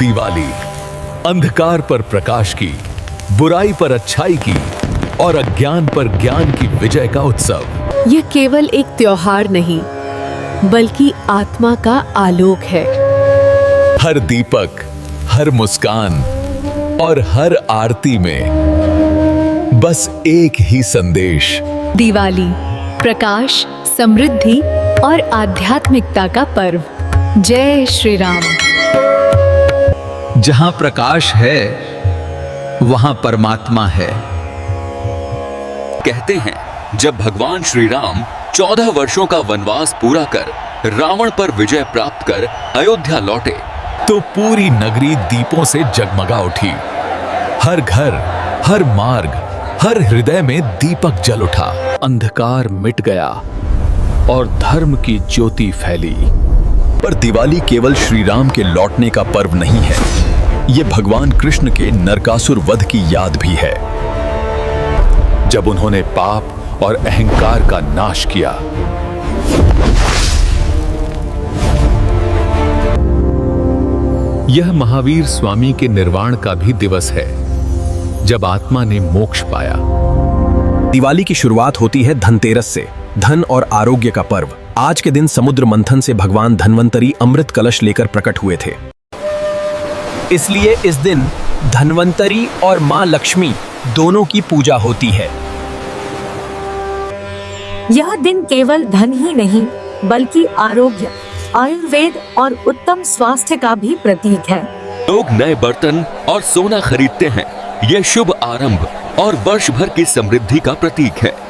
दिवाली अंधकार पर प्रकाश की, बुराई पर अच्छाई की और अज्ञान पर ज्ञान की विजय का उत्सव। यह केवल एक त्योहार नहीं, बल्कि आत्मा का आलोक है। हर दीपक, हर मुस्कान और हर आरती में बस एक ही संदेश। दिवाली प्रकाश, समृद्धि और आध्यात्मिकता का पर्व। जय श्री राम। जहां प्रकाश है वहां परमात्मा है। कहते हैं जब भगवान श्री राम 14 वर्षों का वनवास पूरा कर रावण पर विजय प्राप्त कर अयोध्या लौटे तो पूरी नगरी दीपों से जगमगा उठी। हर घर, हर मार्ग, हर हृदय में दीपक जल उठा। अंधकार मिट गया और धर्म की ज्योति फैली। पर दिवाली केवल श्री राम के लौटने का पर्व नहीं है, ये भगवान कृष्ण के नरकासुर वध की याद भी है, जब उन्होंने पाप और अहंकार का नाश किया। यह महावीर स्वामी के निर्वाण का भी दिवस है, जब आत्मा ने मोक्ष पाया। दिवाली की शुरुआत होती है धनतेरस से, धन और आरोग्य का पर्व। आज के दिन समुद्र मंथन से भगवान धन्वंतरी अमृत कलश लेकर प्रकट हुए थे। इसलिए इस दिन धन्वंतरी और मां लक्ष्मी दोनों की पूजा होती है। यह दिन केवल धन ही नहीं, बल्कि आरोग्य, आयुर्वेद और उत्तम स्वास्थ्य का भी प्रतीक है। लोग नए बर्तन और सोना खरीदते हैं। यह शुभ आरंभ और वर्ष भर की समृद्धि का प्रतीक है।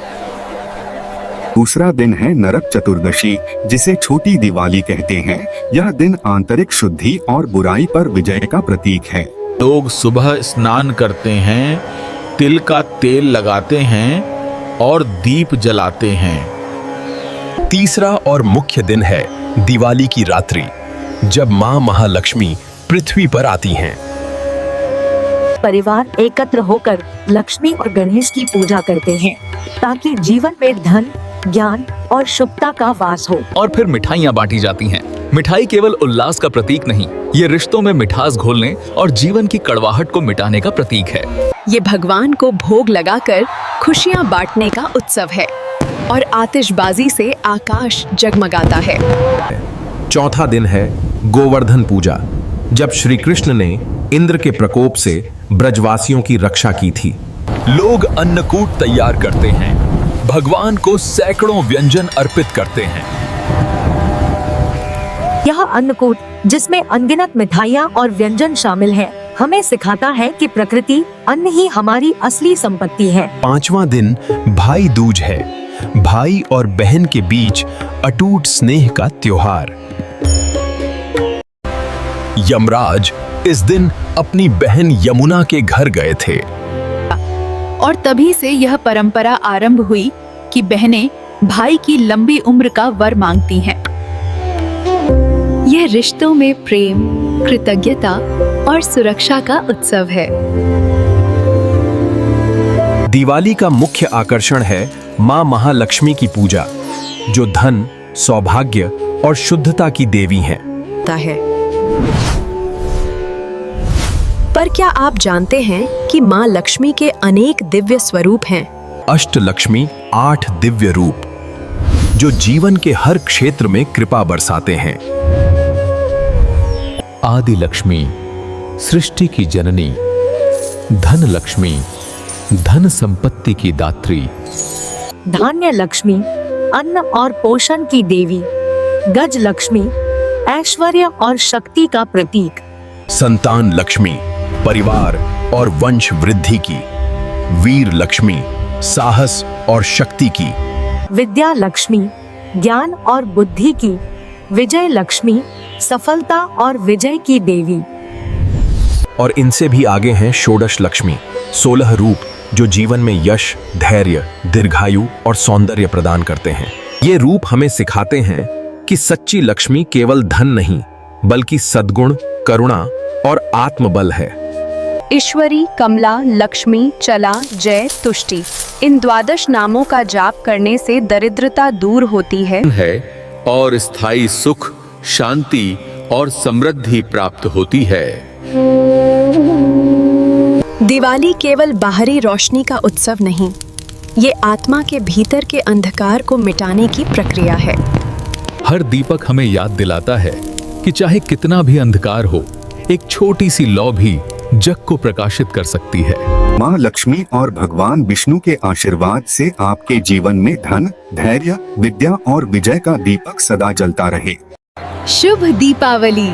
दूसरा दिन है नरक चतुर्दशी, जिसे छोटी दिवाली कहते हैं। यह दिन आंतरिक शुद्धि और बुराई पर विजय का प्रतीक है। लोग सुबह स्नान करते हैं, तिल का तेल लगाते हैं और दीप जलाते हैं। तीसरा और मुख्य दिन है दिवाली की रात्रि, जब मां महालक्ष्मी पृथ्वी पर आती हैं। परिवार एकत्र होकर लक्ष्मी और गणेश की पूजा करते हैं, ताकि जीवन में धन, ज्ञान और शुभता का वास हो। और फिर मिठाइयाँ बांटी जाती हैं। मिठाई केवल उल्लास का प्रतीक नहीं, ये रिश्तों में मिठास घोलने और जीवन की कड़वाहट को मिटाने का प्रतीक है। ये भगवान को भोग लगाकर खुशियां बांटने का उत्सव है और आतिशबाजी से आकाश जगमगाता है। चौथा दिन है गोवर्धन पूजा, जब श्री कृष्ण ने इंद्र के प्रकोप से ब्रजवासियों की रक्षा की थी। लोग अन्नकूट तैयार करते हैं, भगवान को सैकड़ों व्यंजन अर्पित करते हैं। यह अन्नकूट, जिसमें अनगिनत मिठाइयाँ और व्यंजन शामिल हैं, हमें सिखाता है कि प्रकृति, अन्न ही हमारी असली संपत्ति है। पांचवा दिन भाई दूज है, भाई और बहन के बीच अटूट स्नेह का त्योहार। यमराज इस दिन अपनी बहन यमुना के घर गए थे और तभी से यह परंपरा आरंभ हुई कि बहनें भाई की लंबी उम्र का वर मांगती हैं। यह रिश्तों में प्रेम, कृतज्ञता और सुरक्षा का उत्सव है। दिवाली का मुख्य आकर्षण है मां महालक्ष्मी की पूजा, जो धन, सौभाग्य और शुद्धता की देवी हैं। पर क्या आप जानते हैं कि मां लक्ष्मी के अनेक दिव्य स्वरूप हैं? अष्टलक्ष्मी 8 दिव्य रूप, जो जीवन के हर क्षेत्र में कृपा बरसाते हैं। आदि लक्ष्मी, सृष्टि की जननी। धन लक्ष्मी, धन संपत्ति की दात्री। धान्य लक्ष्मी, अन्न और पोषण की देवी। गज लक्ष्मी, ऐश्वर्य और शक्ति का प्रतीक। संतान लक्ष्मी, परिवार और वंश वृद्धि की। वीर लक्ष्मी, साहस और शक्ति की। विद्या लक्ष्मी, ज्ञान और बुद्धि की। विजय लक्ष्मी, सफलता और विजय की देवी। और इनसे भी आगे हैं षोडश लक्ष्मी, 16 रूप, जो जीवन में यश, धैर्य, दीर्घायु और सौंदर्य प्रदान करते हैं। ये रूप हमें सिखाते हैं कि सच्ची लक्ष्मी केवल धन नहीं, बल्कि सद्गुण, करुणा और आत्मबल है। ईश्वरी, कमला, लक्ष्मी, चला, जय, तुष्टि, इन 12 नामों का जाप करने से दरिद्रता दूर होती है और स्थायी सुख, शांति और समृद्धि प्राप्त होती है। दिवाली केवल बाहरी रोशनी का उत्सव नहीं, ये आत्मा के भीतर के अंधकार को मिटाने की प्रक्रिया है। हर दीपक हमें याद दिलाता है कि चाहे कितना भी अंधकार हो, एक छोटी सी लौ भी जग को प्रकाशित कर सकती है। माँ लक्ष्मी और भगवान विष्णु के आशीर्वाद से आपके जीवन में धन, धैर्य, विद्या और विजय का दीपक सदा जलता रहे। शुभ दीपावली।